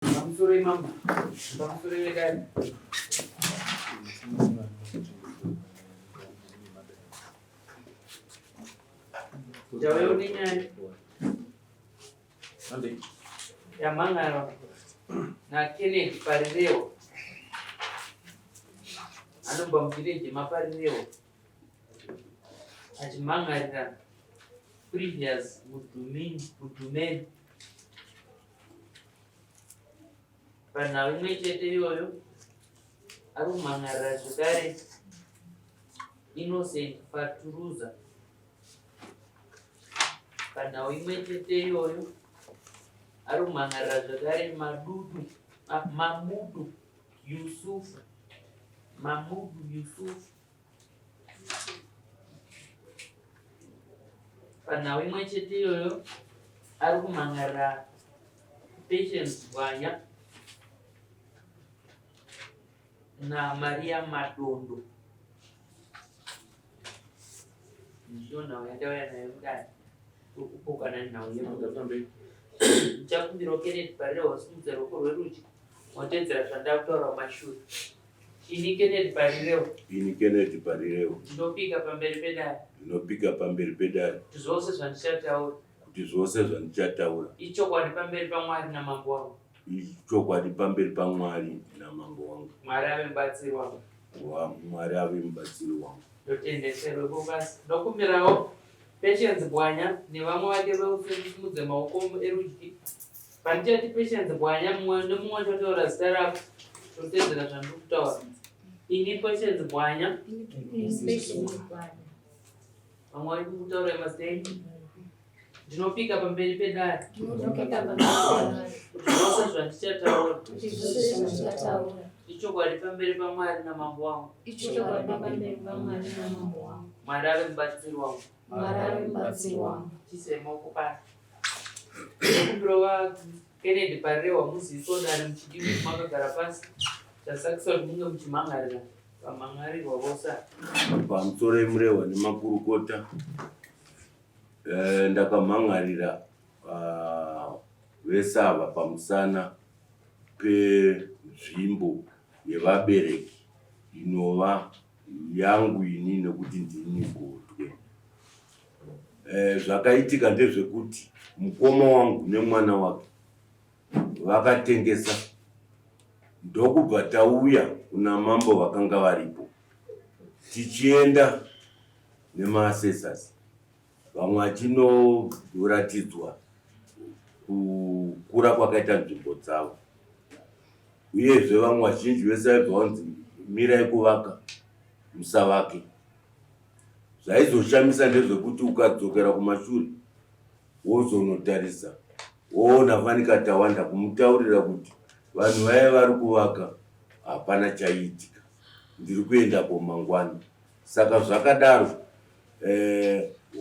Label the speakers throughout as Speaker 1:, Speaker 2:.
Speaker 1: Pamusoro mama. Pamusoro yedai. Jawe uninya. Ya mangaro. Na kene parireo. Anomba mkireje maparireo. Achimangarira previous mutumeni. Pana umwe chete iyoyo arumangarira zvekare Innocent Faturuza. Pana umwe chete iyoyo arumangarira zvekare Mamudu Yusufu. Pana umwe chete iyoyo arumangarira Patience Vanya na Maria Madondo. Nishona wakawa nayo mdani. Ukupoka na nawo yemwe. Chakumbiro Kenneth Parire wasimudza ruoko rweruchi. Watedzera zvandakutaura mashuri. Ini Kenneth Parire. Ndopika pamberi pedare. Kuti zvose zvandichataura. Ichokwadi pamberi paMwari namambo wangu. Mwari ave mubatsiri wangu. Ndotendeserwe bokasi. Ndokumbirawo Patience Bwanya nevamwe vake veusimudze maoko erudyi. Pandichati Patience Bwanya mumwe nemumwe totaura zita rako. Totedzera zvandikutaura. Ini Patience Bwanya. Vamwe vari kutaura mazita. Ndinopika pamberi pedare. Zvose zvandichataura. Ichokwadi pamberi paMwari namambo wangu. Mwari ave mubatsiri wangu. Chisemaoko pasi. Ndokumbirawo Kenneth Parire wamuzivisawo dare muchidivi makagara pasi. Chasakisa kuti munge muchimangarira pamangarirwa vose.
Speaker 2: Pamusoro emurehwa nemakurukota ndakamhangarira vesava pamusana penzvimbo yevabereki inova yangu ini nekuti ndini Godwe. Zvakaitika ndezvekuti mukoma wangu nemwana wake vakatengesa, ndokubva tauya kuna mambo vakanga varipo tichienda nemaasesasi, vamwe vachinoratidzwa kukura kwakaita nzvimbo dzavo, uyezve vamwe vazhinji vese vaibva vanzi mirai kuvaka musavake. Zvaizoshamisa ndezvekuti ukadzokera kumashure wozonotarisa woona Vanika Tawanda kumutaurira kuti vanhu vaya vari kuvaka hapana chaiitika, ndiri kuenda komangwana. Saka zvakadaro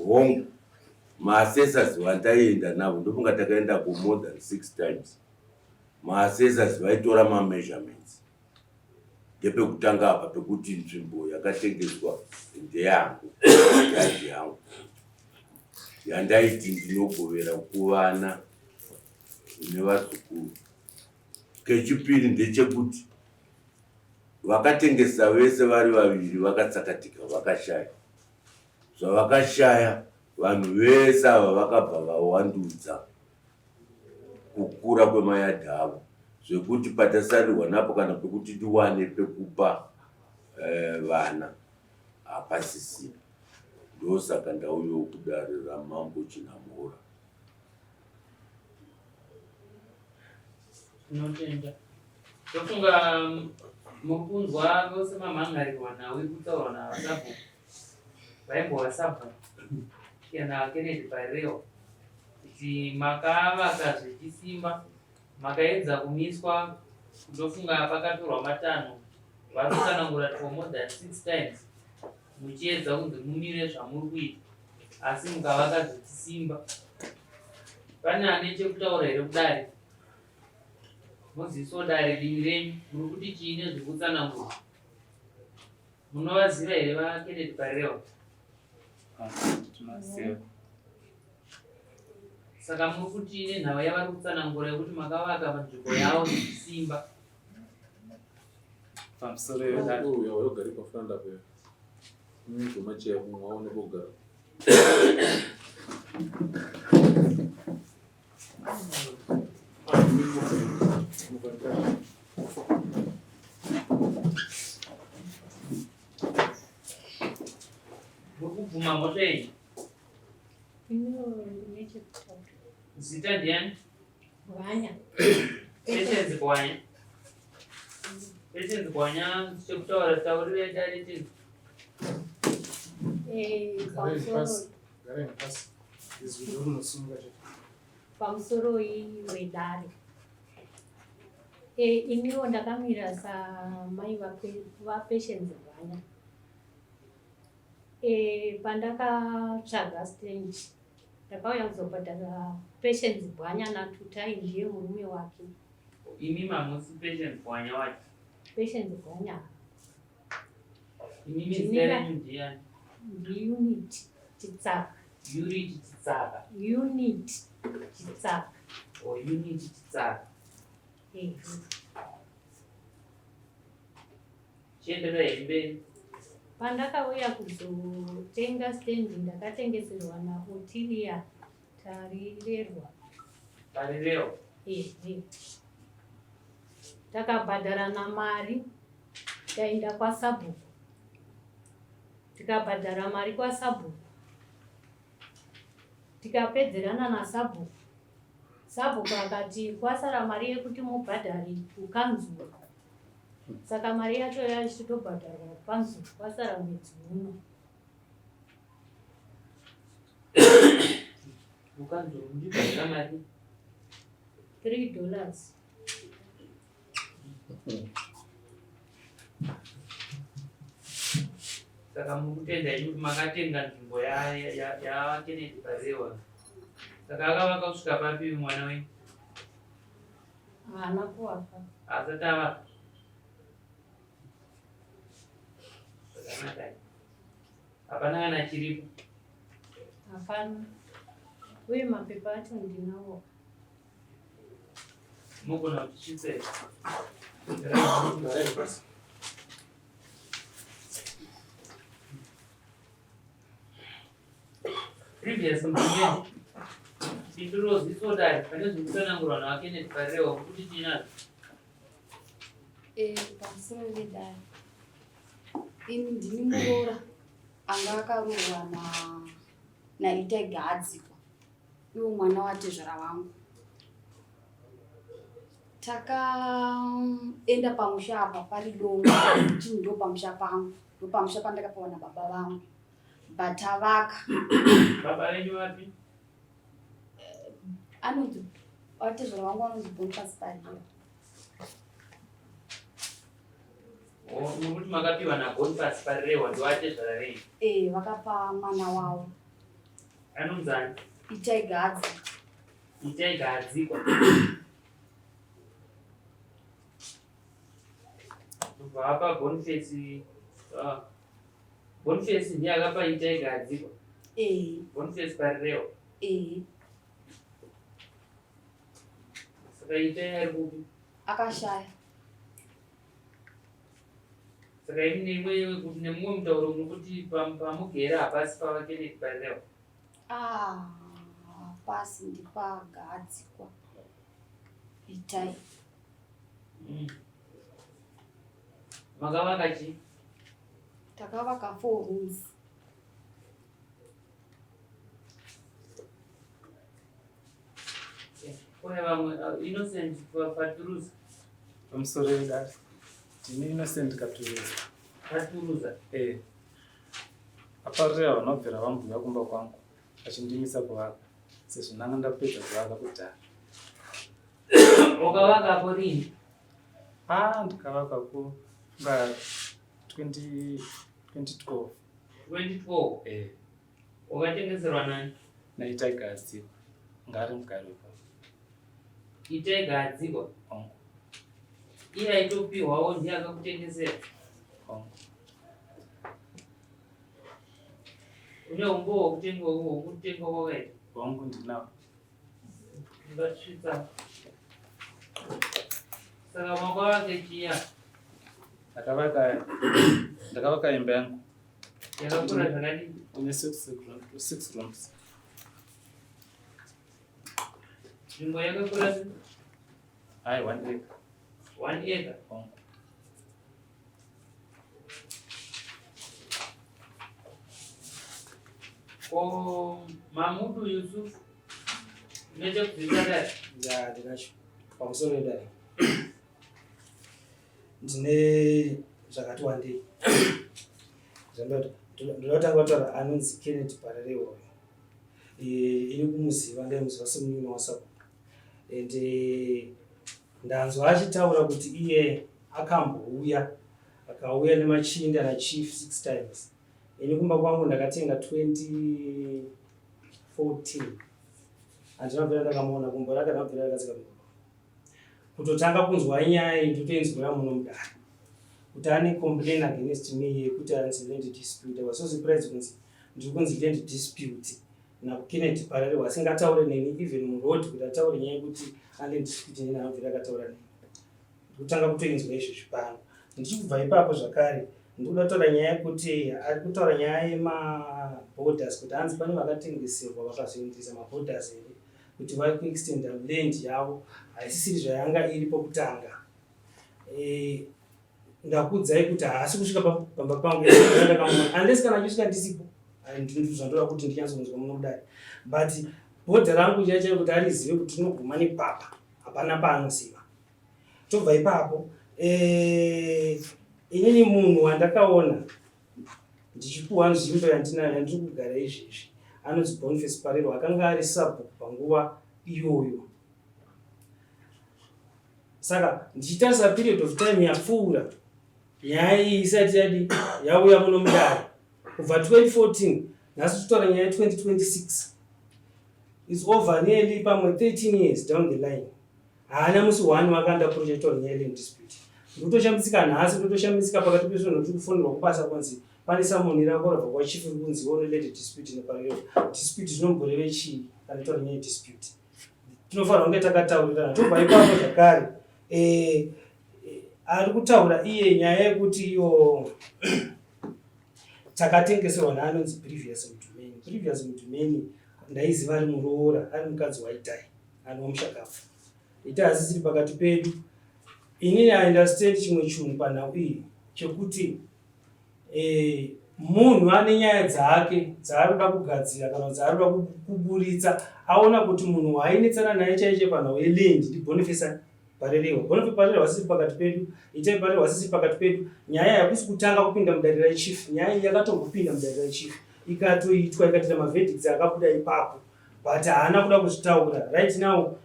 Speaker 2: hongu maasesasi vandaienda navo ndokunga takaenda ko more than 6 times. Maasesasi vaitora mameasurements ndepekutanga apa pekuti nzvimbo yakatengeswa ndeyangu, yaji yangu yandaiti ndinogovera kuvana nevazukuru. Kechipiri ndechekuti vakatengesa vese vari vaviri vakatsakatika, vakashaya. Zvavakashaya vanhu vese ava vakabva vawandudza kukura kwemayadhi avo, zvekuti patasarirwa napo kana pekuti tiwane pekupa vana hapasisina. Ndosaka ndauyawo kudarira mambo Chinamhora.
Speaker 1: Tinotenda. Tofunga mukunzwa vose mamhangarirwa nawe kutaura navasabhu vaimbovasabha kana Kenneth Parire kuti makavaka zvechisimba, makaedza kumiswa. Ndofunga pakatorwa matanho vakatsanangura for more than 6 times muchiedza kunzi mumire zvamuri kuita, asi mukavaka zvechisimba. Pane ane chekutaura here kudare? Muzivisawo dare dini renyu muri kuti chiine zvekutsanangura. Munovaziva here Kenneth Parire? Saka muri kuti nenhau yavari kutsanangura yekuti makavaka panzvimbo yavo nechisimba.
Speaker 3: Pamusoro uyo wagari pafanda pe. Ngoma chaya kumwaone kugara.
Speaker 1: Mukubvuma moto iyi. Zita ndiani?
Speaker 4: Bwanya.
Speaker 1: Patience Bwanya. Patience Bwanya chekutaura taurire dare chini.
Speaker 4: Pamusoro wedare. Iniwo ndakamira samai vaPatience Bwanya. Pandakatsvaga stand ndakauya kuzobhadhara Patience Bwanya natutai ndiye murume wake.
Speaker 1: Imi mamusi Patience Bwanya wacho.
Speaker 4: Patience Bwanya.
Speaker 1: Imi mizere ndiani?
Speaker 4: Unit Chitsaka.
Speaker 1: Unit Chitsaka.
Speaker 4: Unit Chitsaka.
Speaker 1: Unit Chitsaka. Chienderai mberi.
Speaker 4: Pandakauya kuzotenga stand ndakatengeserwa naOtilia Tarirerwa.
Speaker 1: Tarirero.
Speaker 4: Takabhadharana mari taenda kwaSabhuku. Tikabhadhara mari kwaSabhuku. Tikapedzerana naSabhuku. Sabhuku akati kwasara mari yekuti mubhadhari kukanzuru. Saka mari yacho yachitobhadharwa panzuru kwasara mwedzi uno.
Speaker 1: Kukanzuru ndibhadhara mari
Speaker 4: $3.
Speaker 1: Saka mukutenda kuti makatenga nzvimbo yaKennedy Parewa. Saka akavaka kusvika papi mwana wenyu?
Speaker 4: Haana kuvaka.
Speaker 1: Asati avaka. Zvakanaka. Hapana kana chiripo?
Speaker 4: Hapana. Uye mapepa acho ndinawo.
Speaker 1: Mugona kuchisera. Previous mpimeni. Pinduro zisodari pane zvekutsanangurwa naKennedy Parewa kuti tinazvo.
Speaker 5: Pamusoro vedare. Ini ndini muroora anga akaroorwa naItai Gadzikwa. Iwo mwana watezvara wangu. Takaenda pamusha apa pari dongo kuti ndo pamusha pangu. Ndo pamusha pandakapiwa nababa vangu. Batavaka.
Speaker 1: Baba venyu vapi?
Speaker 5: Anonzi watezvara wangu anonzi Boniface Parewa.
Speaker 1: Nokuti makapiwa naBoniface Parewa ndowatezvara venyu?
Speaker 5: Vakapa mwana wavo.
Speaker 1: Anonzani?
Speaker 5: Itai Gadzikwa.
Speaker 1: Itai Gadzikwa. Kubva apa Boniface. Boniface ndiye akapa Itai Gadzikwa. Boniface Parewa. Saka Itai ari kupi?
Speaker 5: Akashaya.
Speaker 1: Saka imi nemumwe mutauro munokuti pamugera hapasi pavaKennedy Parewa?
Speaker 5: Pasi ndipagadzikwa Itai.
Speaker 1: Makavaka chii?
Speaker 5: Takavaka 4 rooms.
Speaker 1: Kune vamwe Innocent Paturuza.
Speaker 3: Pamusoro vedare. Ndini Innocent Katuruza.
Speaker 1: Paturuza.
Speaker 3: Aparira vanobvera vambuya kumba kwangu vachindimisa kuvaka sezvo ndanga ndapedza kuvaka kudhara.
Speaker 1: Wakavakapo rini?
Speaker 3: Ndikavakako nga 2012.
Speaker 1: 2012? Wakatengeserwa nani?
Speaker 3: naItai Gadzikwa ngari mugari wepa.
Speaker 1: Itai Gadzikwa? Iye aitopiwawo ndiye akakutengesera? Une umbo hwokutengwa kwakaita?
Speaker 3: Wangu ndinawo.
Speaker 1: Ndasvitsa. Saka makwavake chiya.
Speaker 3: Ndakavaka imba yangu
Speaker 1: Yakakura zvakadini?
Speaker 3: ine 6 rooms.
Speaker 1: Nzvimbo yakakura sei?
Speaker 3: Hai 1 acre.
Speaker 1: 1 acre. Ko Mahmud Yusuf nechekuzvitandari.
Speaker 6: Ya ndinacho pamusoro pedare ndine zvakati wandei. Ndinotanga kutaura anonzi Kennedy Parare uyo. Ini kumuziva ndaimuziva semunyuna waSabhuku. And ndanzwa achitaura kuti iye akambouya akauya nemachinda nachief 6 times. Ini kumba kwangu ndakatenga 2014. Handina kubvira ndakamuona kumba rake ndakabvira ndakasika mugoro. Kutotanga kunzwa nyaya ndotoinzwa muno mudare. Kuti ane complain against me yekuti anzi land dispute. I was so surprised kunzi ndiri kunzi land dispute. Na Kennedy Parare wasingataure neni even muroad kuti ataure nyaya yekuti ane dispute neni anobvira akataura neni. Ndikutanga kutoinzwa izvo zvipano. Ndichibva ipapo zvakare ndikuda kutaura nyaya yekuti ari kutaura nyaya yemaborders kuti hanzi pane vakatengeserwa vakazoendesa maborders here kuti vari kuextenda land yavo haisisiri zvayanga iri pokutanga. Ndakuudzai kuti haasi kusvika pamba pangu unless kana achisvika ndisipo ndinhu zvandoda kuti ndichanzonzwa muno kudai. But bhodha rangu chaichaio kuti arizive kuti tinoguma nepapa hapana paanoziva. Tobva ipapo inini munhu wandakaona ndichipuwa nzvimbo yandinayo yandiri kugara izvezvi anonzi Boniface Parero akanga ari Sabhuku panguva iyoyo. Saka ndichitarisa period of time yapfuura nyaya iyi isati yauya muno mudare kubva 2014 nhasi tutaura nyaya 2026 is over nearly pamwe 13 years down the line. Haana musi wani wakaenda projector nyaya land dispute. Ndotoshambidzika nhasi ndotoshambidzika pakati pezvinhu ndiri kufonderwa kubasa kunzi pane samoni rakorabva kwachief kunzi one land dispute neparero dispute zvinomboreve chii kana taura nyaya dispute. Tinofanira kunge takataurirana. Tobva ipapo zvakare ari kutaura iye nyaya yekuti iyo takatengeserwa naanonzi previous Mudumeni. Previous Mudumeni ndaiziva ari muroora ari mukadzi waitai anwa mushakafu ita hasisiri pakati pedu. Inini aunderstand chimwe chinhu panhau iyi chekuti munhu ane nyaya dzake dzaarikuda kugadzira kana dzaarikuda kuburitsa aona kuti munhu waainetsana naye chaiche panhau yeland ndi Boniface Parere. Boniface Parere wasisiri pakati pedu, Itai Parere wasisiri pakati pedu. Nyaya yakusi kutanga kupinda mudare rachief, nyaya iyi yakatongopinda mudare rachief ikatoitwa ikaita maverdicts akabuda ipapo but haana kuda kuzvitaura. Right now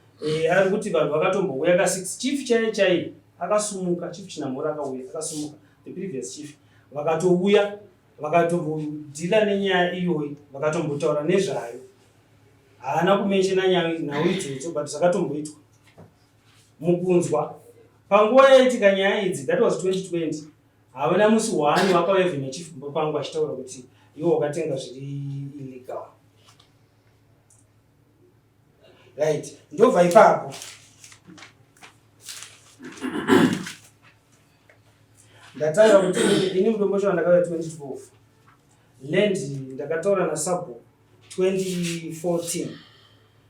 Speaker 6: ari kuti vanhu vakatombouya ka6 chief chaiye akasumuka, chief Chinamhora akauya akasumuka, the previous chief vakatouya vakatombodhila nenyaya iyoyi vakatombotaura nezvayo. Haana kumenshena nyaya nhau idzodzo but zvakatomboitwa mukunzwa panguva yaitika nyaya idzi. That was 2020. Havana musi wani wakauya vhina chief pangu achitaura kuti iwo wakatenga zviri illegal. Right, ndobva ipapo ndataura kuti ini mudombo wandakauya 2012 land ndakataura naSabhuku 2014.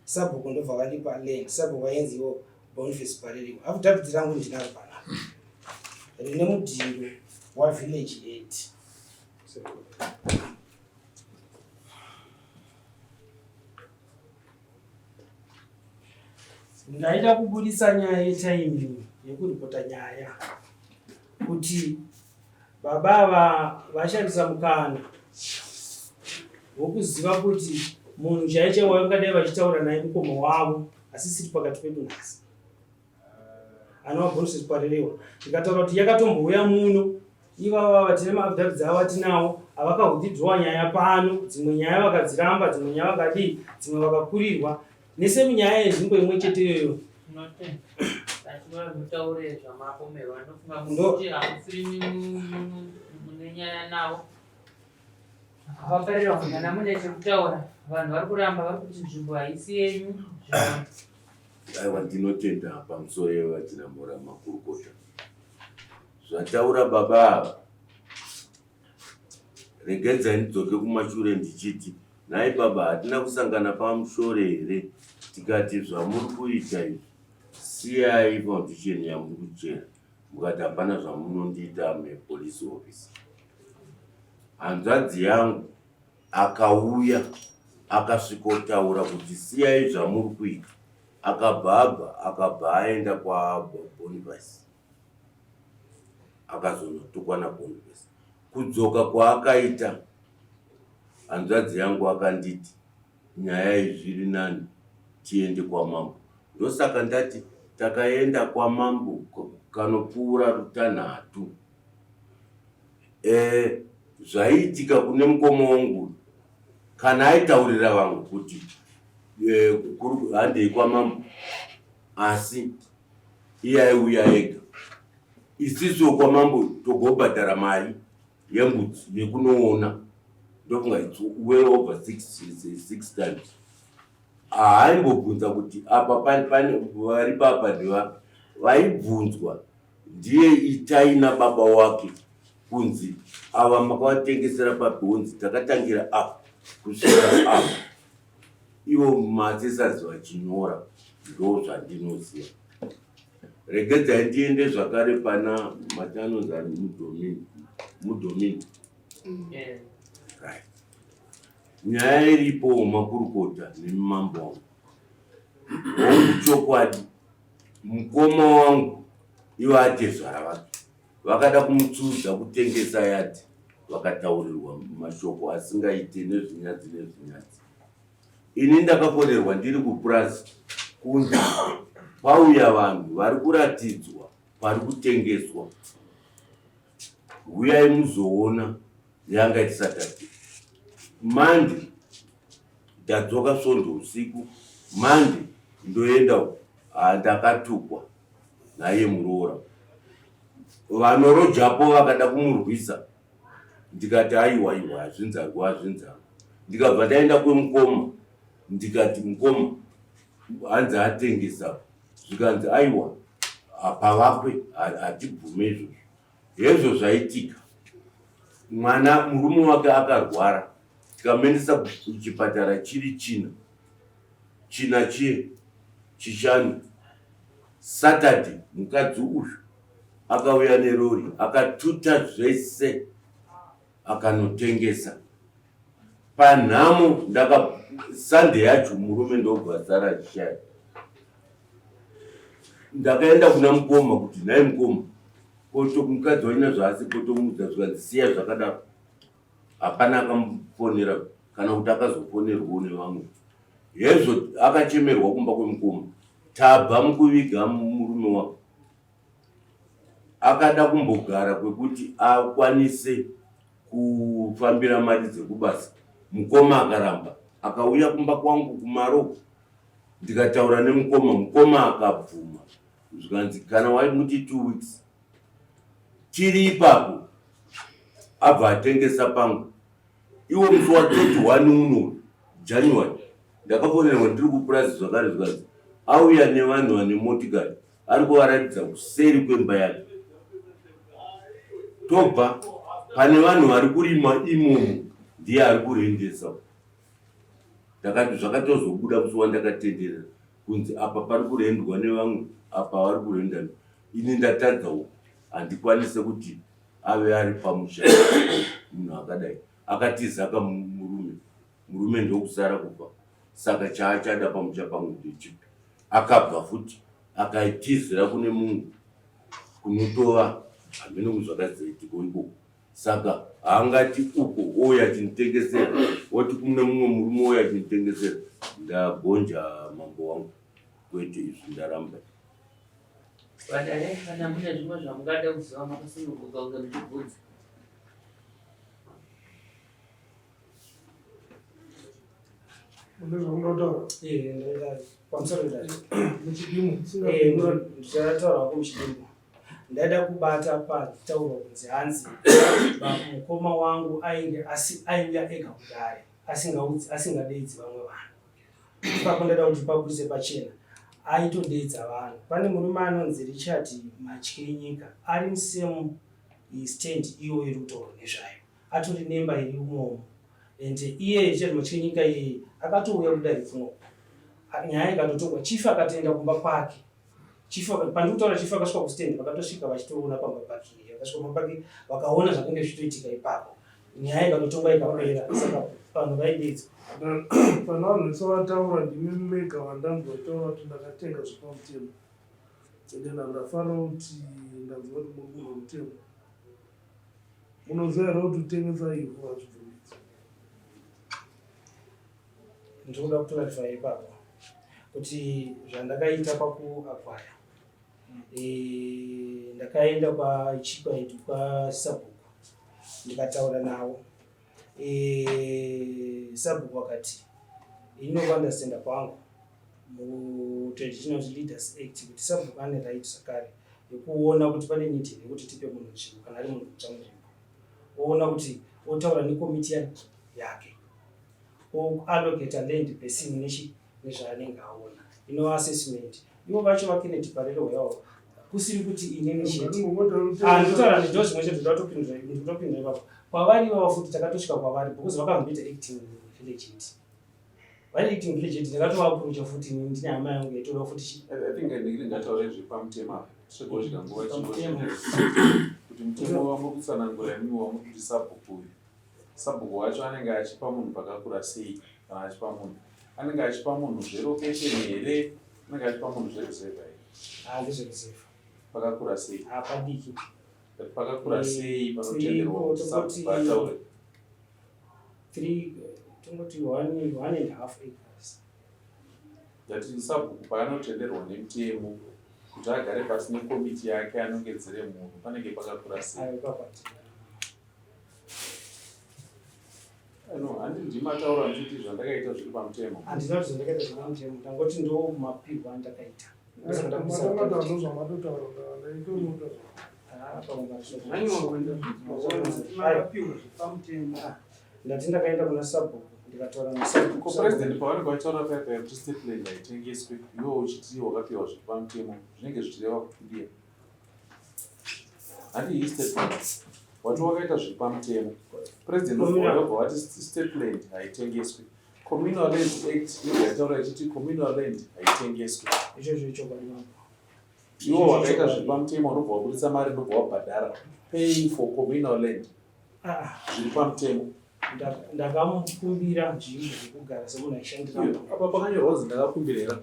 Speaker 6: Sabhuku ndobva valipa land. Sabhuku ainziwo Boniface Parere. Affidavit rangu ndinaro panapa rine mudhindo waVillage 8. Ndaida kubudisa nyaya yetime yekuripota nyaya kuti baba vashandisa mukana wokuziva kuti munhu chaiche wavangadai vachitaura naye mukoma wavo asisiri pakati pedu nhasi anova Boniface Parere. Ndikataura kuti yakatombouya muno ivava tine maaffidavits avo atinawo avakahudhidhrowa nyaya pano. Dzimwe nyaya vakadziramba, dzimwe nyaya vakadii, dzimwe vakakurirwa nese munyaya yenzvimbo imwe chete iyoyo.
Speaker 1: Mutaure zvamapomerwa ndofunga kuti hamusiri mune nyaya navo. Havaparira kungana mune chekutaura. Vanhu vari kuramba vari kuti nzvimbo haisi yenyu.
Speaker 2: aiwa ndinotenda pamusoro yevatinamora makurukota zvataura baba ava. Regedzai ndidzoke kumashure ndichiti nhai baba hatina kusangana pamusoro here tikati zvamuri kuita izvi siyai foundation yamuri kuchera mukati hapana zvamunondiita mepolice office. Hanzvadzi yangu akauya akasvikotaura kuti siyai zvamuri kuita akabva aenda kwaBoniface akazonotukwa naBoniface. Kudzoka kwaakaita hanzvadzi yangu akanditi nyaya izviri nani tiende kwamambo. Ndosaka ndati takaenda kwamambo kanopfuura rutanhatu. Zvaiitika kune mukoma wangu kana aitaurira vangu kuti handei kwamambo asi iye aiuya ega. Isiso kwamambo togobhadhara mari yembudzi yekunoona ndokunga it's well over 6 times. Haimbobvunza kuti apa pane vari papa ndeva vaibvunzwa ndiye itaina baba wake kunzi ava makavatengesera pabhonzi takatangira apa kusvika apa. Ivo maasesazi vachinyora ndo zvandinoziva. Regedzai ndiende zvakare pana matanonzani mudomini. Nyaya iripo makurukota nemambo wangu wangu chokwadi. Mukoma wangu ivo atezvara vake vakada kumutsudza kutengesa yati vakataurirwa mashoko asingaite nezvinyadzi. Ini ndakafonerwa ndiri kupurazi kunzi pauya vanhu vari kuratidzwa pari kutengeswa, uyai muzoona yanga itisatati. Mande ndadzoka svondo usiku, mande ndoenda ndakatukwa naye muroora. Vanorojapo vakada kumurwisa ndikati aiwa hazvinzarwa. Ndikabva ndaenda kwemukoma ndikati mukoma hanzi atengesa, zvikanzi aiwa pavakwe hatibvume izvozvo. Hezvo zvaitika. Mwana murume wake akarwara tikamuendesa kuchipatara chiri china chishanu. Saturday mukadzi uyu akauya nerori akatuta zvese akanotengesa. Panhamo Sunday yacho murume ndobva zara achishaya. Ndakaenda kuna mukoma kuti nhai mukoma mukadzi waina zvaasi potomudza zvikanzi siya zvakadaro. Hapana akamufonera kana kuti akazofonerwawo nevamwe. Hezvo akachemerwa kumba kwemukoma. Tabva mukuviga murume wake akada kumbogara kwekuti akwanise kufambira mari dzekubasa. Mukoma akaramba akauya kumba kwangu kumaroko. Ndikataura nemukoma, mukoma akabvuma. Zvikanzi kana waimuti 2 weeks tiri ipapo abva atengesa pangu. Iwo musi wa21 uno January ndakafonerwa ndiri kupurazi zvakare zvikanzi auya nevanhu vane motikari ari kuvaratidza kuseri kwemba yake. Tobva pane vanhu vari kurima imomo ndiye ari kurendesa. Ndakati zvakatozobuda musi wandakatenderera kunzi apa pari kurendwa nevamwe apa vari kurenda. Ini ndatadza uko handikwanise kuti ave ari pamusha munhu akadai. Akatizaka murume ndokusara kupa. Saka chaachada pamusha pangu ndechipi. Akabva futi akaitizira kune munhu kunotova hamene kuzvakadzaitika ikoko. Saka haangati uko oya chinitengesera oti kune mumwe murume oya chinitengesera. Ndagonja mambo wangu kwete izvi ndaramba.
Speaker 1: Badare kana mune zvimwe zvamungada kuziva makasununguka kunge muchibvunza.
Speaker 6: Ndichataura kumuchidimu. Ndaida kubata pataurwa kunzi hanzi mukoma wangu ainge aiuya ega kudare asingadeidzi vamwe vanhu. Ipapo ndada kuti pabudise pachena. aitodedza vanhu. Pane murume anonzi Richard Matyinyika ari musemu stand iyoyo iri kutaura nezvayo, atori nemba iri umomo, and iye Richard Matyinyika iye akatouya kudai kuno nyaya ikatotongwa. Chief akatoenda kumba kwake. Pandiri kutaura chief akasvika kustand vakatosvika vachitoona pamapaki, vakasvika pamapaki vakaona zvakanga zvichitoitika ipapo, nyaya ikatotongwa ikapera. Saka vanhu vaidedza
Speaker 7: pana vanhu vese vataura ndimi mega vandambotaura kuti ndakatenga zvepamutemo ende ndandafanira kuti ndanzwa kuti muri kuno mutemo munoziva here kuti utengesa ivhu hazvibvumidzwi.
Speaker 6: ndinoda kutoratifa ipapo kuti zvandakaita pakuakwaya, ndakaenda kwachipa itu kwaSabhuku ndikataura nawo. Sabhuku wakati inokuandastenda kwangu mu-Traditional Leaders Act kuti Sabhuku ane right zvakare yekuona kuti pane need yekuti tipe munhu nzvimbo kana ari munhu kutsva nzvimbo, oona kuti otaura nekomiti yake, oallocata land blessing nezvaanenge aona, assessment. Ivo vacho vaKennedy Parero yavo kusiri kuti inini chete ndotaura nezvo zvimwe chete ndotopindura ipapo kwavari ivavo futi takatosvika kwavari because vakamboita acting village aid. Vari acting village aid ndakatovapurucha futi ndine hama yangu yaitoda futi
Speaker 8: ndingataura zvepamutemo svegosvika nguva kuti mutemo wamurikutsanangura nimi wamukuti Sabhuku wacho anenge achipa munhu pakakura sei. Kana achipa munhu anenge achipa munhu zvelocation here, anenge achipa munhu zvereserva here.
Speaker 6: Ndezvereserva
Speaker 8: Pakakura sei?
Speaker 6: Padiki
Speaker 8: pakakura sei panotenderwa kuti Sabhuku ataure?
Speaker 6: 3 tongoti 1.5 acres.
Speaker 8: That Sabhuku paanotenderwa nemutemo kuti agare pasi nekomiti yake anongedzere munhu panenge pakakura sei? Handii ndimataura ndikuti zvandakaita zviri pamutemo.
Speaker 6: Handina kuti zvandakaita zviri pamutemo, ndangoti ndo mapirwo andakaita. Ndati ndakaenda kuna Sabhuku ndikataura naSabhuku.
Speaker 8: President pavanenge vachitaura paya kuti state land haitengeswi, iwe uchiti wakapiwa zviri pamutemo, zvinenge zvichireva kuti handii state land wati wakaita zviri pamutemo. President wabva wati state land haitengeswi. Communal Land Act yataura ichiti communal land haitengeswi.
Speaker 6: Izvozvo ichokwadi mambo.
Speaker 8: Iwo wakaita zviri pamutemo unobva wabudisa mari unobva wabhadhara paying for communal land zviri pamutemo.
Speaker 6: Ndakamukumbira nzvimbo dzekugara semunhu aishandira.
Speaker 8: Apa pakanyorwa kuti ndakakumbira here?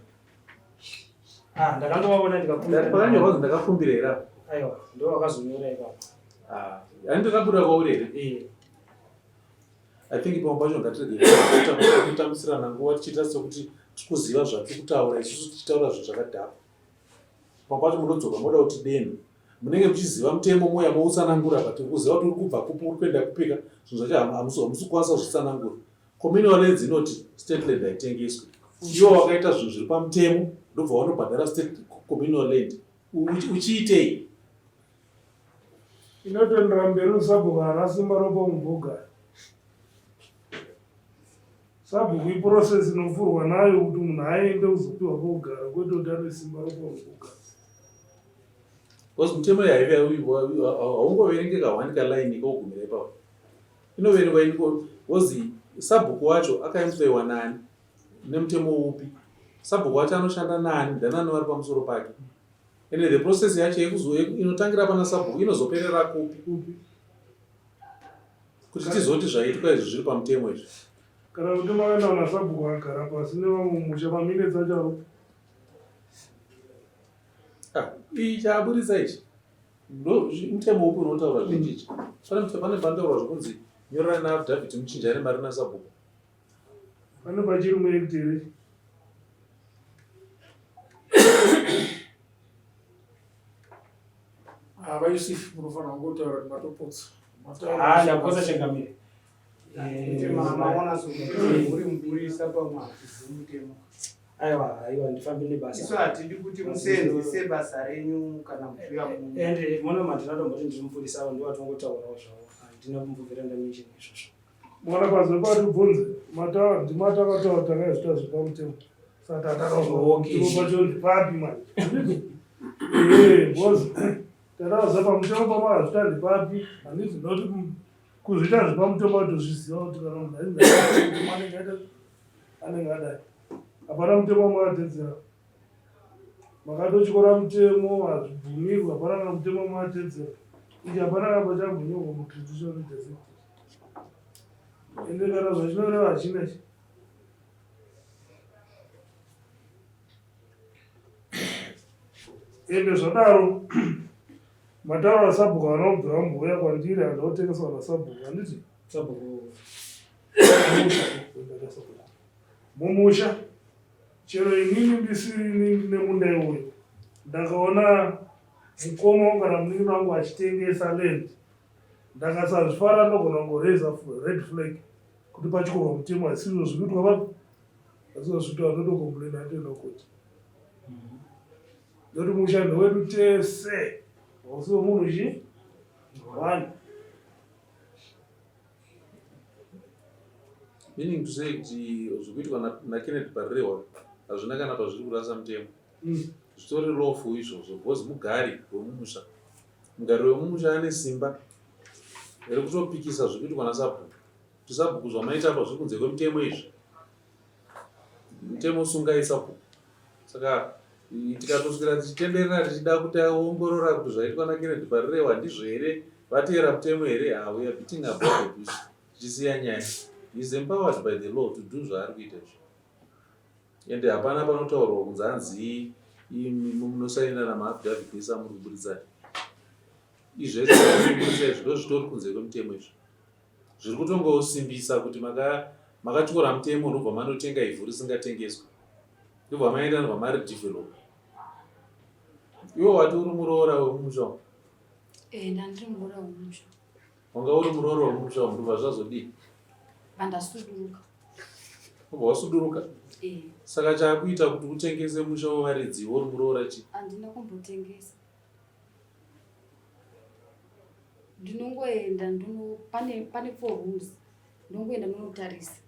Speaker 6: Ndakandovaona ndikakumbira.
Speaker 8: Pakanyorwa kuti ndakakumbira here?
Speaker 6: Aiwa, ndo wakazonyora ipapo.
Speaker 8: Handikabuda kwauri here? I think pamwe pacho ngatirege nguva tichiita sekuti tikuziva zvati kutaura isusu tichitaura zvinhu zvakadhakwa. Pamwe pacho munodzoka moda kuti deni munenge muchiziva mutemo muya moutsanangura but kuziva kuti uri kubva kupi uri kuenda kupika zvinhu zvacho hamusi kukwanisa kuzvitsanangura. Communal land inoti state land haitengeswi. Iwo wakaita zvinhu zviri pamutemo ndobva wanobhadhara state communal land. Uchiitei?
Speaker 7: Inotendera mberi Sabhuku haana simba ropamumbogara. Sabhuku iprocess inofurwa nayo kuti munhu aende uzopiwa pogara kwete kuti ane simba ropamumbogara.
Speaker 8: Because mutemo haungoverengeka hwanika line ikogumira ipapo. Inoverengwa iniko because Sabhuku wacho akaemployiwa nani nemutemo upi. Sabhuku wacho anoshanda nani ndanani vari pamusoro pake. And the process yacho inotangira pana Sabhuku inozoperera kupi kuti tizoti zvaitwa izvi zviri pamutemo izvi.
Speaker 7: Kana kuti makaenda naSabhuku agara pasi nevamwe musha paminutes acho
Speaker 8: ichi chaabudisa ichi mutemo upi unotaura zvinjichi? Pane panotaura zvokunzi nyorerana naDhavidhi Muchinjane mari naSabhuku.
Speaker 7: pane pachiri muact here.
Speaker 9: Vaisifi munofanira kungotaura kuti matopotsa.
Speaker 6: Ndapotsa chengamire.
Speaker 9: Maona uri muburisa pamwe hatizivi mutemo.
Speaker 6: Aiwa ndifambe nebasa.
Speaker 9: Isu hatidi kuti musenzese basa renyu kana kufuya munhu.
Speaker 6: Ende mona mandinatomboti ndiri mupurisa avo ndivatongotaurawo zvavo. Handina kumbobvira ndamenshini izvozvo.
Speaker 7: Mwana pazopati bvunze ndimatakataura takaizvita zvepamutemo Saka tarawuza
Speaker 6: Okay.
Speaker 7: mutemo pacho ndipapi manje. Boss. Tarawuza pamutemo pamazvita ndipapi. Handiti noti kuzvita zvepamutemo watozviziva kuti kana munhu anenge adai. Hapana mutemo wamakatedzera. Makatotyora mutemo hazvibvumirwi, hapana kana mutemo wamakatedzera. Ichi hapana kamba chambonyorwa muconstitution redesign. Ende kana zvachinoreva hachina chi. Ende zvadaro matauro asabhuku anobvira mumbuya kwandiri andotengeswa nasabhuku handiti mumusha chero inini ndisiri nemundai uyu ndakaona mukoma kana munini wangu achitengesa land ndakasazvifara ndogona kungoreza red flag kuti pachikorwa mutemo asizvo zvikuitwa papi asizvo zvikuitwa ndotokomplaina hatoenda kuti noti mushando wedu tese wausiwo munhu chi one.
Speaker 8: Meaning to say kuti zvikuitwa naKenneth Barrewa hazvina kana pazviri kurasa mutemo. Zvitori rofu izvozvo because mugari wemumusha. Mugari wemumusha ane simba rekutopikisa zvikuitwa nasabhuku. Kuti sabhuku zvamaita apa zviri kunze kwemutemo izvi. Mutemo sungai sabhuku. Saka tikatoswera tichitenderera tichida kuti aongorora kuti zvaitwa naKenneth Barrewa ndizvo here vateera mutemo here, we are beating about the bush. Tichisiya nyaya. He is empowered by the law to do zvaari kuita izvo. Ende hapana panotaurwa kunzi hanzi munosaina namaafidhavhiti ese amuri kuburitsa. Izvese zvinoburitsa izvo ndozvitori kunze kwemutemo izvo. Zviri kutongosimbisa kuti makatyora mutemo ndobva manotenga ivhu risingatengeswi. Ndobva maenda ndobva mari develop. Iwo wati uri muroora wemumusha.
Speaker 5: Ndandiri muroora wemumusha.
Speaker 8: Wanga uri muroora wemumusha ndobva zvazodii?
Speaker 5: Vandasuduruka.
Speaker 8: Ubva wasuduruka? Saka chaakuita kuti utengese musha wevaridzi uri muroora chi?
Speaker 5: Handina kumbotengesa. Ndinongoenda pane 4 rooms. Ndinongoenda ndinotarisa.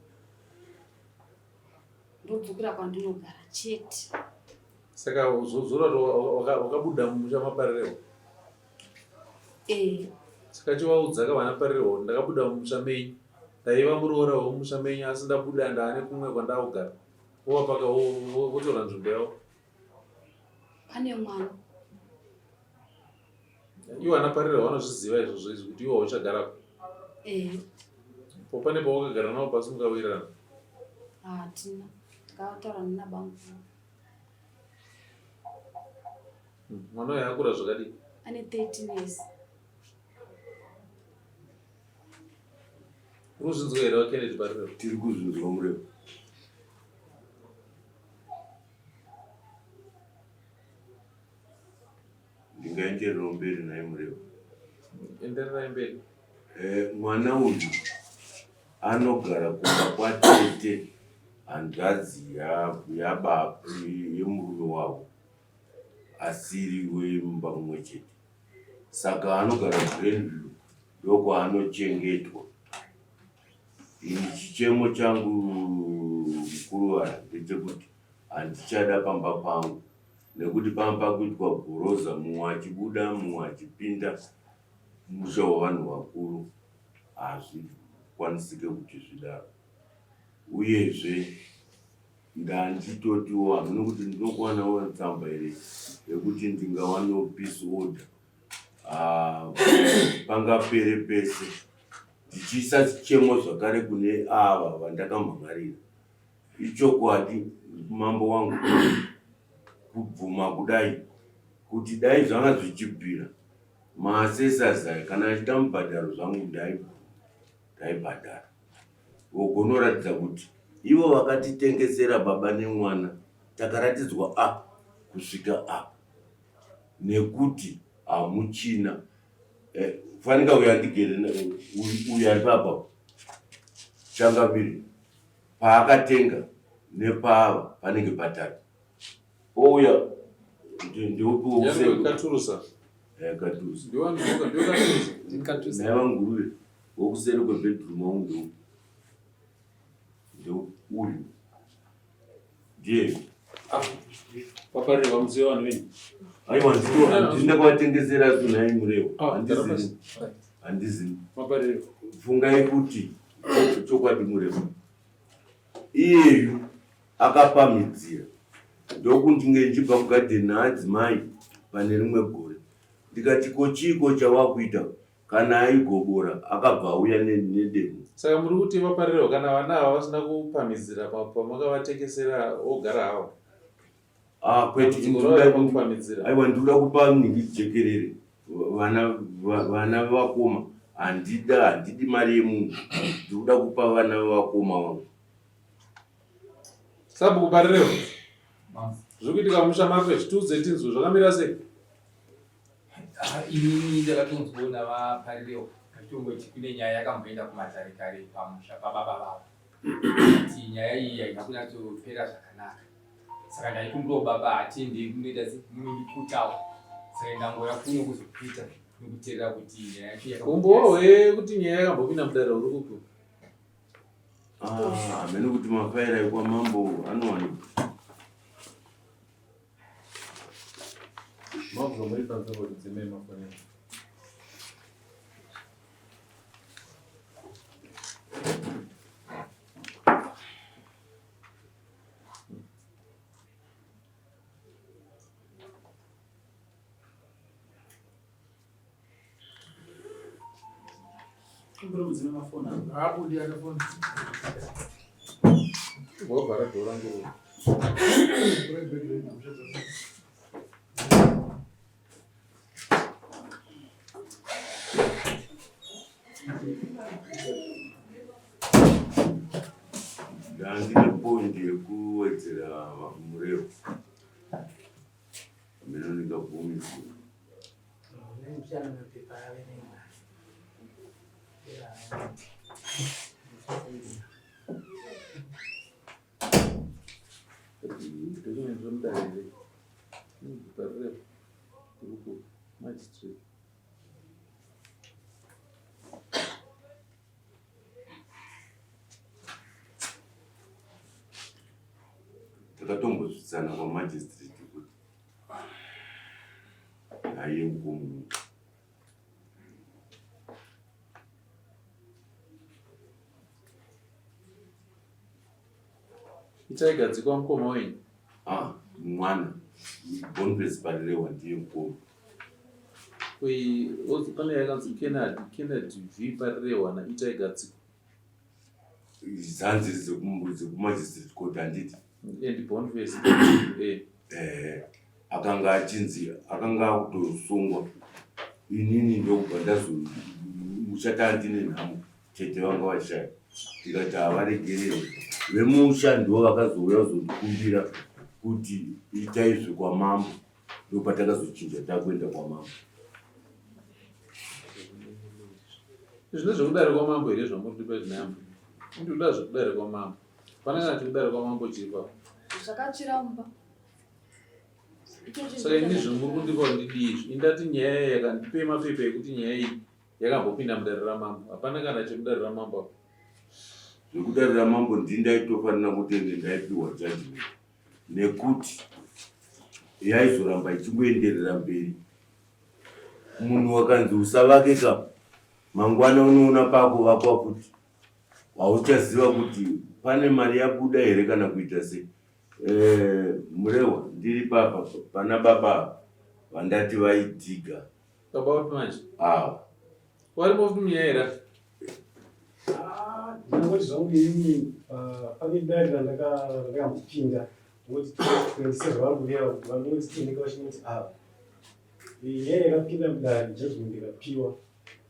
Speaker 5: Ndodzokera kwandinogara chete.
Speaker 8: Saka zora wakabuda mumusha maParrewa? Saka chivaudza kavana Parrewa ndakabuda mumusha menyu. Ndaiva muroora wemumusha menyu asi ndabuda ndaane kumwe kwandaugara. Wapaka wotora nzvimbo yavo.
Speaker 5: Pane mwana.
Speaker 8: Ivo vana Parrewa vanozviziva izvozvo izvi kuti ivo uchagarapo. Pane pawakagara navo pasi mukawirirana?
Speaker 5: Hatina. Takataura nababa.
Speaker 8: Mwana uyu akura zvakadii?
Speaker 5: Ane 13 years.
Speaker 8: Uruzvinzwa here waKenneth Barrewa?
Speaker 2: Tiri kuzvinzwa murebo. Ndingaenderera mberi naye murebo.
Speaker 8: Endererai mberi.
Speaker 2: Mwana uyu anogara kumba kwatete hanzvadzi yemurume wavo asiri wemumba mumwe chete. Saka anogara Brandon ndokwaanochengetwa. Chichemo changu mukuru wara ndechekuti handichada pamba pangu nekuti pamba kuitwa goroza, mumwe achibuda mumwe achipinda. Musha wavanhu vakuru hazvikwanisike kuti zvidaro. Uyezve ndanditotiwo hamuna kuti ndinokuwanawo tsamba here yekuti ndingawanawo peace order pangapere pese ndichiisa chichemo zvakare kune ava vandakamhangarira. Ichokwadi mambo wangu kubvuma kudai kuti dai zvanga zvichibvira maasesazai kana achida mubhadharo zvangu ndaibhadhara. Wogonoratidza kuti ivo vakatitengesera baba nemwana takaratidzwa apa kusvika apa nekuti hamuchina fanika uyandigere uyu ari papa changambiri paakatenga nepava panenge patatu ouya
Speaker 8: Katurusa.
Speaker 2: Katurusa. Naiva nguruve wokuseri kwebedroom wangu ndeuyu ndiye
Speaker 8: Paparira muziyo vanhu venyu.
Speaker 2: Aiwa ndinakawatengesera sunai Murehwa. Handizivi.
Speaker 8: Maparira.
Speaker 2: Fungai kuti chokwadi Murehwa. Iyeyu akapamhidzira. Ndokundinge ndichibva kugadheni naadzimai pane rimwe gore. Ndikati kochiko chawakuita kana aigobora akabva auya nedemo.
Speaker 8: Saka muri kuti Maparira kana vana ava vasina kupamhidzira pamakavatengesera ogara havo.
Speaker 2: Kwete aiwa ndinoda kupa ningi jekerere vana vevakoma handidi mari yemunhu ndikuda kupa vana vevakoma vangu.
Speaker 8: Sabhuku Parireho zviri kuitika musha make zvitiudze tinzwe zvakamira sei?
Speaker 10: Inini ndakatonzwaona vaParireho vachingoti kune nyaya yakamboenda kumatare kare pamusha pababa vavo kuti nyaya iyi haina kunyatsopera zvakanaka. Saka ndaikumbirawo baba hatiendi kunoita sekutawo. Saka ndangoya kuno kuzopita nekuteerera kuti nyaya yacho
Speaker 8: yakambowe kuti nyaya yakambopinda mudariro uri kuku.
Speaker 2: Hamene kuti mafaira ekwamambo anowanikwa.
Speaker 8: Mabvu zvamuifanza kuti dzimei mafonera.
Speaker 10: Abudi anafona.
Speaker 8: Wabara dorangu.
Speaker 2: Ndine point yekuwedzera Murehwa. Hamene ndingabvumisa. Takatombozwisana kwamajistrate kuti haye mkomo.
Speaker 8: Ichaigadzikwa mukoma wenyu?
Speaker 2: Mwana Boniface Parireho ndiye mukoma.
Speaker 8: Pane yakanzi Kennedy V Parireho ichaigadzikwa.
Speaker 2: Zanzi dzekumajistrate court handiti.
Speaker 8: And Boniface
Speaker 2: akanga achinzi akanga akutosungwa. Inini ndokubva ndazomushata handine nhamo chete vanga vashaya. Tikati havaregerere vemusha ndivo vakazouya kuzondikumbira kuti itaizve kwamambo. Ndopatakazochinja takuenda kwamambo.
Speaker 8: Zvine zvekudare kwamambo here zvamuri kuti pezvinayambo? Ndikuda zvekudare kwamambo. Pane kana chekudare kwamambo chiripa?
Speaker 5: Zvakachiramba.
Speaker 8: Saka ini zvimuri kundipa ndidizvi. Indati nyaya yakandipe mapepa ekuti nyaya iyi yakambopinda mudare ramambo. Hapana kana chekudare ramambo.
Speaker 2: Zvekudare ramambo ndindaitofanira kutenge ndaipiwa judgment. Nekuti yaizoramba ichingoenderera mberi. Munhu wakanzi usavakeka mangwana unoona pako vakwa kuti hauchaziva kuti pane mari yabuda here kana kuita sei. Murehwa ndiri papa pana baba vandati vaidhiga.
Speaker 8: Baba wapi manje?
Speaker 3: Wari bofu mnyera. Ndingoti zvangu ini pane dai ndakamupinda. Ngoti kuendesera vangu vya vanoti tineka vachinoti yeye yakapinda mudare judgment ikapiwa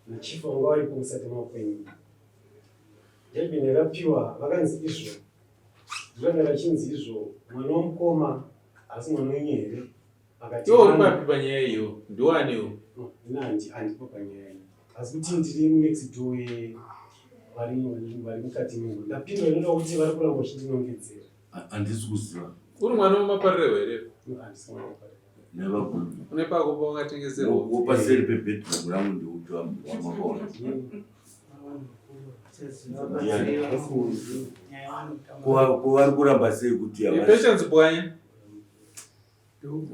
Speaker 3: nachifa wanga vari kumusati mapenyu. Judgment yakapiwa vakanzi izvo ndikanga vachinzi izvo mwana womukoma asi mwana wenyere.
Speaker 8: Iwo uri papi panyaya iyo? Ndiwaniwo?
Speaker 3: Handipo panyaya iyo. Asi kuti ndiri next door vari mukati mengu. Ndapindwa inoda kuti vari kuramba vachindinongedzera.
Speaker 2: Handisi kuziva.
Speaker 8: Uri mwana wemapariro here?
Speaker 3: Handisi mwana wemapariro.
Speaker 2: Nevakuru.
Speaker 8: Une pako pawakatengeserwa?
Speaker 2: Wopaseri pebedroom rangu ndeuti wamakaona. Kuvari kuramba sei kuti
Speaker 8: Patience bwanya?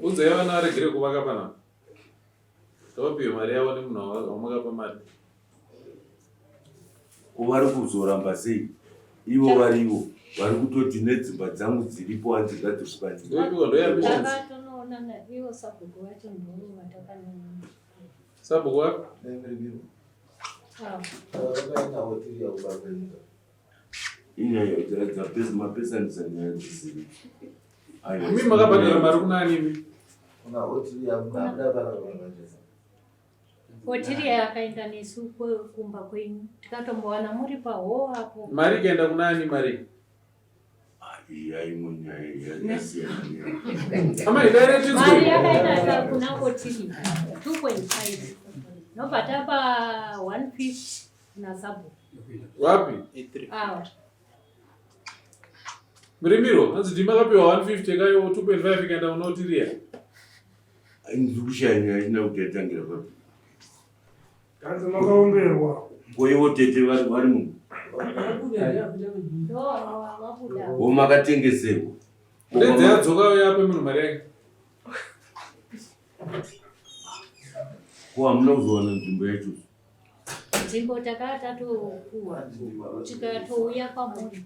Speaker 8: Unzai vana varegere kuvaka panapa. Vapiwe mari yavo nemunhu wamakapa mari.
Speaker 2: Vari kuzoramba sei? Ivo varivo vari kutoti nedzimba dzangu dziripo hadzingadzifukani.
Speaker 4: Takatonoona naivo sabhuku vacho ndoo vatakanoona.
Speaker 8: Sabhuku wapi?
Speaker 2: Inyaya dzapesa mapesani nyaya dzisiri.
Speaker 8: Mimi makabhadhara mari kunani imi?
Speaker 4: Hotiri yakaenda nesu kumba kwenyu. Tikatombowana muri paho hapo.
Speaker 8: Mari ikaenda kunani mari?
Speaker 2: Yaimwe nyaya yakasiyana.
Speaker 8: Ama idirect
Speaker 4: mari yakaenda kuna hotiri 2.5. Nobva tapa 150 na sabu.
Speaker 8: Wapi? Mirimiro, hanzi makapiwa 150 kayo 2.5 ikaenda kuna hotiri.
Speaker 2: Ndikushanya ina kutatangira papi.
Speaker 7: Kanzi makaomberwa.
Speaker 2: Koiwo tete vari munhu. Makatengeserwa.
Speaker 8: Ndedze yadzoka yape munhu mari yake.
Speaker 2: Ko hamuna kuzowana nzvimbo yacho.
Speaker 4: Nzvimbo takatatokuwa tikatouya pamuri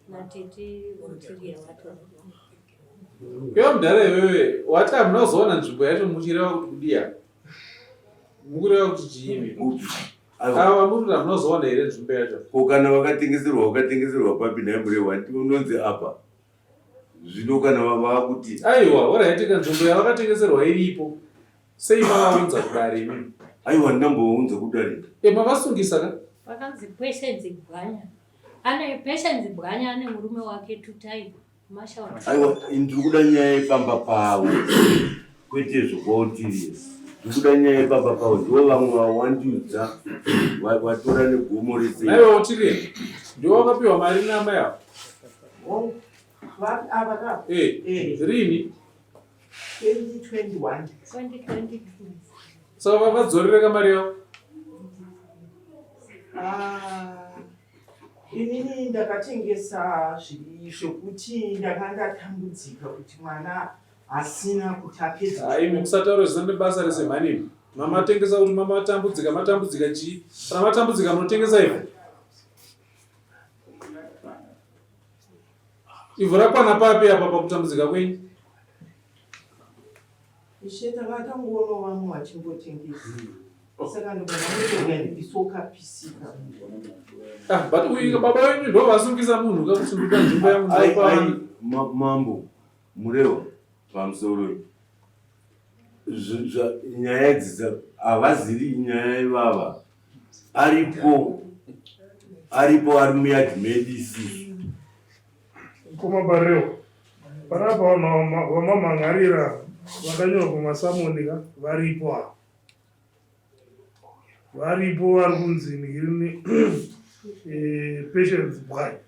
Speaker 4: natete hotiri yavatora.
Speaker 8: Kwa mudhara iwewe wati hamuna kuzowana nzvimbo yacho muchireva kuti kudiya. Mukureva kuti chiimi. Ava muri kuti hamuna kuzowana here nzvimbo yacho.
Speaker 2: Ko kana wakatengeserwa papi naimurehwa unonzi apa. Zvino kana vakuti
Speaker 8: aiwa waraitika nzvimbo yavakatengeserwa iripo. Sei mavaunza kudare imi?
Speaker 2: Aiwa ndambounza kudare.
Speaker 8: Mavasungisa ka?
Speaker 4: Vakanzi Patience Bwanya. Ane Patience Bwanya ane murume wake Tutai. Mashauri.
Speaker 2: Aiwa ndiri kuda nyaya yepamba pavo. Kwete zvokoti. Ndikuda nyaya yepamba pavo. Ndivo vamwe vawandudza. Vatora negomo rese.
Speaker 8: Aiwa utiri. Ndiwo wakapiwa mari namai yavo.
Speaker 9: What about
Speaker 8: Rini?
Speaker 9: 2021.
Speaker 4: 2022.
Speaker 8: So vavadzorereka mari yavo?
Speaker 9: Inini ndakatengesa zvokuti ndakandatambudzika kuti mwana asina kuti apedza.
Speaker 8: Imi musataura zvisina nebasa resemhani. Mamatengesa kuti matambudzika chii? Kana matambudzika munotengesa ivo? Ivhu rakwana papi apa pakutambudzika kwenyu?
Speaker 9: Ishe takatangoona vamwe vachimbotengesa. Saka ndobva ndisokapisika.
Speaker 8: But uyu baba wenyu ndo vasungisa munhu kakusunduka nzvimbo yangu.
Speaker 2: Mambo murehwa pamusoro. Nyaya idzi havaziri nyaya ivava. Aripo ari muyadhi medisi.
Speaker 7: Kumabareo. Panapa vamamhangarira vakanyorwa kumasamoni varipo apa. Varipo vari kunzi ni Patience Bwanya.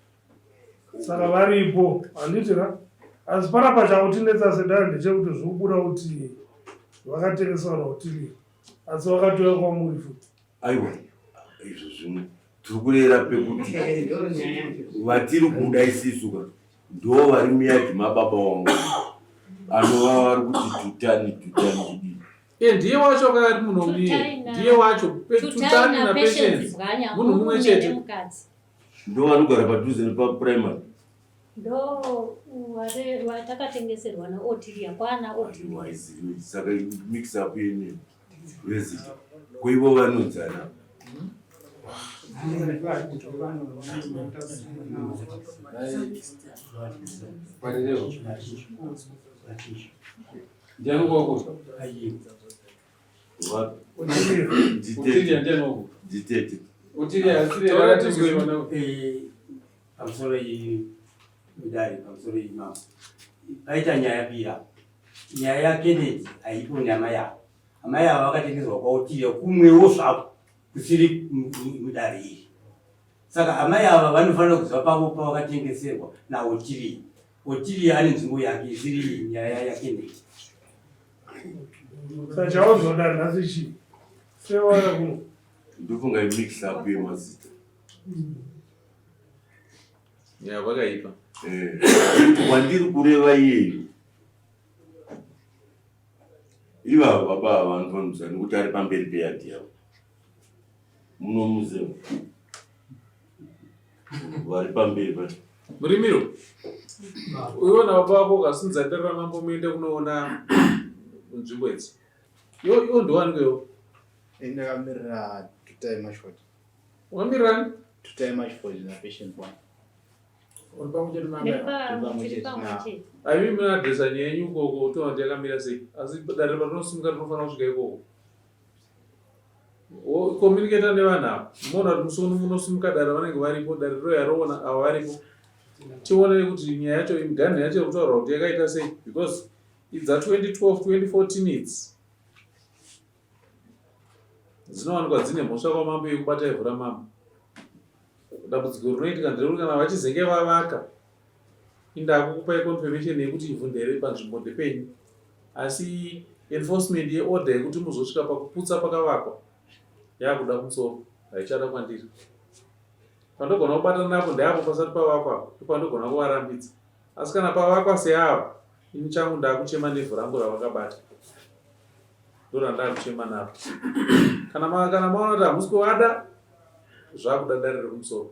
Speaker 7: Saka varipo handitira. Asi panapa chakutinetsa sedare ndechekuti zvokubuda kuti vakatengeserwa hotiri. Asi vakatoya kwamuri futi.
Speaker 2: Aiwa izvo zvimwe tiri kurera pekuti vatiri kuda isisuka ndo vari muyadhi mababa wangu anova vari kuti tutani.
Speaker 8: Ndiye wacho akati munhu ndiye wacho Tutani na Patience munhu mumwe chete.
Speaker 2: Ndo vanogara padhuze nepaprimary.
Speaker 4: Ndo watakatengeserwa naotiri yakwana otiri.
Speaker 2: Saka mix up yenyu resident kuivo vanonzana. Nditete.
Speaker 11: Pamusoro mudari pamusoro mama. Paita nyaya pia. Nyaya ya Kennedy haipo nyama yao. Amai ava vakatengeserwa kwaotiri kumwewo zvapo kusiri mudari iri. Saka amai ava vanofanira kuziva pavo pavakatengeserwa naotiri. Otiri ane nzvimbo yake isiri nyaya ya Kennedy.
Speaker 7: Saka chaozoda nhasi chii? Sewana kuno.
Speaker 2: Ndofunga mix up yemazita.
Speaker 8: Vakaipa.
Speaker 2: Wandiri kureva iyeyo ivavo baba vanofanisa nekuti ari pamberi peyadhi yavo munomuzevo vari pamberi pa
Speaker 8: Murimiro, uiona baba vako ukasimudza dare ramambo muende kunoona nzvimbo idzi. Iwo ndowanikewo.
Speaker 12: Ndakamirira Tutai Mashford.
Speaker 8: Wamirirani?
Speaker 12: Tutai Mashford na patient one.
Speaker 8: Uri pamwe chete
Speaker 4: Niripa
Speaker 8: Aimi muna adresa nyenyu koko utoona kuti yakamira sei. Asi dare patinosimuka tinofanira kusvika ikoko. Communicate nevanhu ava. Muona kuti musi uno munosumuka dare vanenge varipo, dare riro yaroona ava varipo. Tione kuti nyaya yacho imigani yacho yekutaura kuti yakaita sei because idza 2012 2014 idzi dzinowanikwa dzine mhosva kwamambo yekubata ivhu ramambo. Dambudziko rinoitika nderekuti kana vachizenge vavaka indakukupai confirmation yekuti ivhu ndere panzvimbo ndepenyu, asi enforcement yeorder yekuti muzosvika pakuputsa pakavakwa yakuda kumusoro haichada kwandiri. Pandogona kubatana napo ndeapo pasati pavakwa pandogona kuvarambidza, asi kana pavakwa seava ini changu ndakuchema nevhu rangu ravakabata ndorandakuchema napo. Kana maona kuti hamusi kuvada zvakuda dare rekumusoro.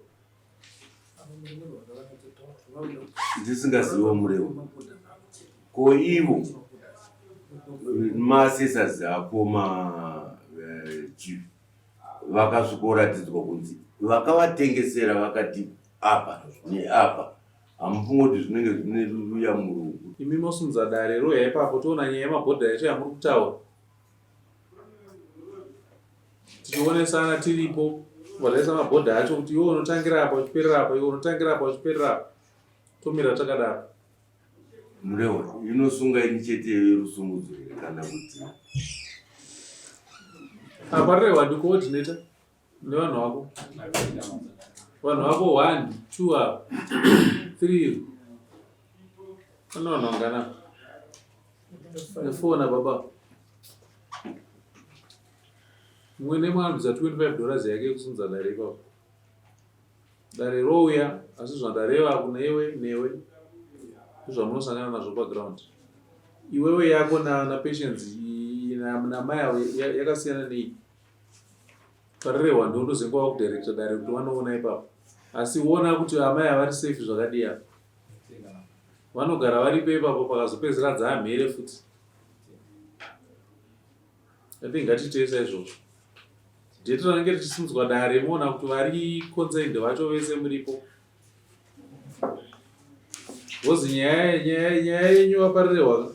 Speaker 2: ndisingazivo murevo ko ivo maassessors ako chief vakasvikoratidzwa kunzi vakavatengesera vakati apa neapa hamufunga kuti zvinenge zvine ruya murungu.
Speaker 8: Imi mosimudza dare ro yaipapo toona nyaya yemabhodha yacho yamuri kutaura tichionesana tiripo vadaisa mabhodha acho kuti iwo unotangira apa uchiperera apa, iwo unotangira apa uchiperera apa, tomira takadaro.
Speaker 2: Murevo inosunga ini chete yerusumudzo here kana kuti
Speaker 8: apa rerwa ndikoordinator nevanhu vako, vanhu vako 1 2 apa 3 pane vanhu vangana ne4 nababa mumwe nemwanudza $25 yake yekusimudza dare ipapo. Dare rouya asi zvandareva kuna iwe newe zvamunosangana nazvo paground. Iwewe yako na patients namai avo yakasiyana nei. Parerehwa ndondozenga wakudirecta dare kuti vanoona ipapo, asi wona kuti amai avari safe zvakadiya, vanogara varipo ipapo pakazopedzera dzaamhere futi. I ngatiteisa izvozvo ndetiranenge tichisimudzwa dare moona kuti vari concerned vacho vese muripo. Bozi nyaya yenyu waparerehwa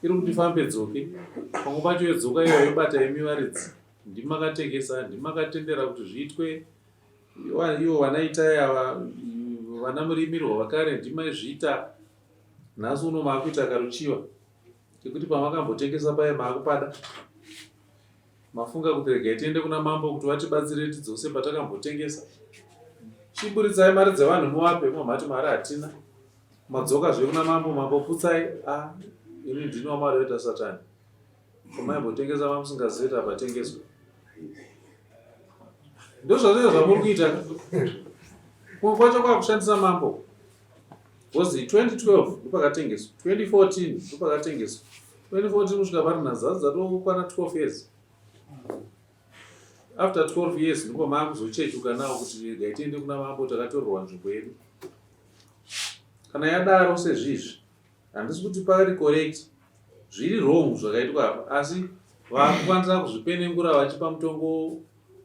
Speaker 8: iri kuti fambe dzoke, pamwe pacho yodzoka iyo yobata emiwaridzi ndimakatengesa ndimakatendera kuti zviitwe, ivo vanaitaya vana murimirwa vakare ndimaizviita. Nhasi uno maakuita karuchiva kekuti pamakambotengesa paye maakupada, mafunga kuti regai tiende kuna mambo kuti vatibatsire tidzose patakambotengesa. Chiburitsai mari dzevanhu muvape, mamati mari hatina, madzoka zvekuna mambo, mambo putsai. Ini ndino mari yoita satani, pamaimbotengesa mamusingazivi kuti apatengeswe. Ndozvazvo zvamuri kuita kumwe kwacho kwakushandisa mambo. Bozi 2012 ndopakatengeswa, 2014 ndopakatengeswa, 2014 kusvika pari nazazi dzatokwana 12 years. After 12 years ndipo maakuzochechuka nawo kuti regai tiende kuna mambo takatorerwa nzvimbo yedu. Kana yadaro sezvizvi handisi kuti pari correct, zviri wrong zvakaitwa apa, asi vakukwanisa kuzvipenengura vachipa mutongo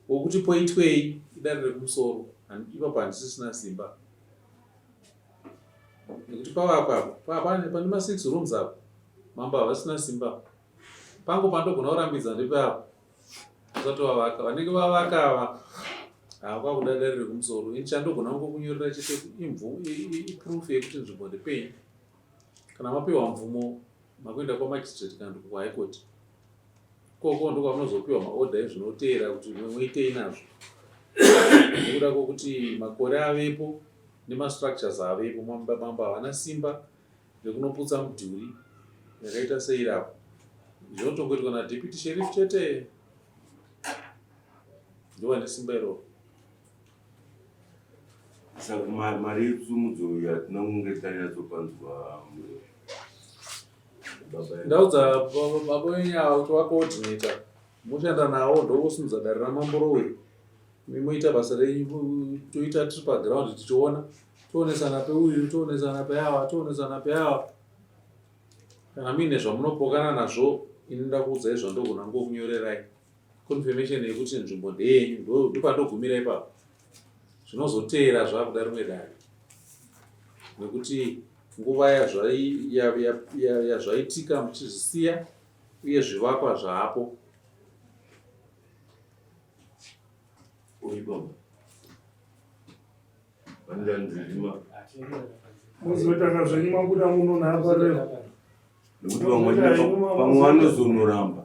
Speaker 8: wokuti poitwei idare rekumusoro. Ipapo handisisina simba nekuti pavakwapo pane ma6 rooms apo mambo havasina simba. Pango pandogona kurambidza ndepapo usati wavaka. Vanenge vavaka ava havakuda dare rekumusoro. Ini chandogona kungokunyorera chete iproof yekuti nzvimbo ndepenyu. Kana mapiwa mvumo makuenda kwamagistrate kana kuhigh court, koko ndiko kwamunozopiwa maorder ezvinoteera kuti muitei nazvo, nekuda kwokuti makore avepo nemastructures avepo. Mambo havana simba rekunoputsa mudhuri yakaita seirapo. Zvinotongoitwa nadeputy sheriff chete ndovane simba iroro.
Speaker 2: saka mari yesumudzo yatina kunge tanyatsopanzwa
Speaker 8: ndaudza baba wenyawo kuti wakoordinator moshanda nawo ndokusimudza dare ramamborowe mimoita basa renyu toita tiri paground tichiona toonesana peuyu toonesana peyawa kana muine zvamunopokana nazvo inoda kuudza izvo ndogona ngokunyorerai confirmation yekuti nzvimbo ndeyenyu ndopandogumira ipapo zvinozoteera zvakuda rimwe dare nekuti nguva yazvaitika muchizvisiya uye zvivakwa zvaapo.
Speaker 7: muzoita zvenyu mabuda muno naapareva
Speaker 2: nekuti vamwe vanozonoramba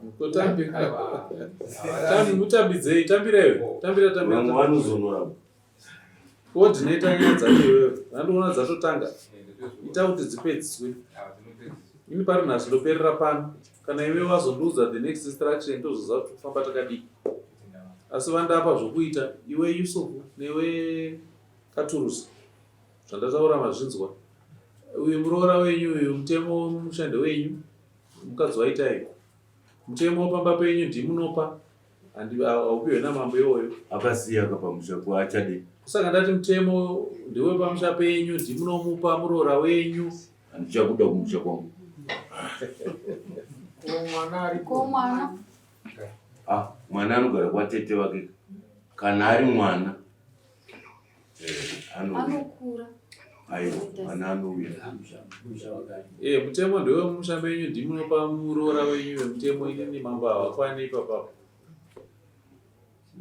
Speaker 8: mutambidzei tambireyo
Speaker 2: vamwe vanozonoramba
Speaker 8: coordinator nyaya dzachoiwewe nandoona dzatotanga ita kuti dzipedziswe ini pari nhasi ndoperera pano kana iwe wazondiudza the next instruction tozoziva kuti kufamba takadii asi vandapa zvokuita iwe Yusufu newe Katurusi zvandataura mazvinzwa uyu muroora wenyu uyu mutemo mushande wenyu mukadzi waitai mutemo pamba penyu ndimunopa haupiwe namambo iwoyo
Speaker 2: akasiya kapamusha kwaachadi
Speaker 8: kusaka ndati mutemo ndiwe pamusha penyu ndimunomupa muroora wenyu
Speaker 2: handichakuda kumusha kwangu mwana anogara kwatete wake kana ari mwana
Speaker 5: anokura
Speaker 2: mwana anouya
Speaker 8: mutemo ndewe mumusha menyu ndimunopa muroora wenyu wemutemo inini mambo havakwani ipapapo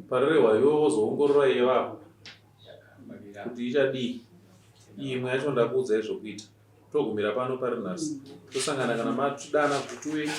Speaker 8: parerehwa iwe wozoongorora ivavo kuti ichadii imwe yacho ndakuudzai zvokuita togumira pano pari nhasi tosangana kana matidana kuti tuwe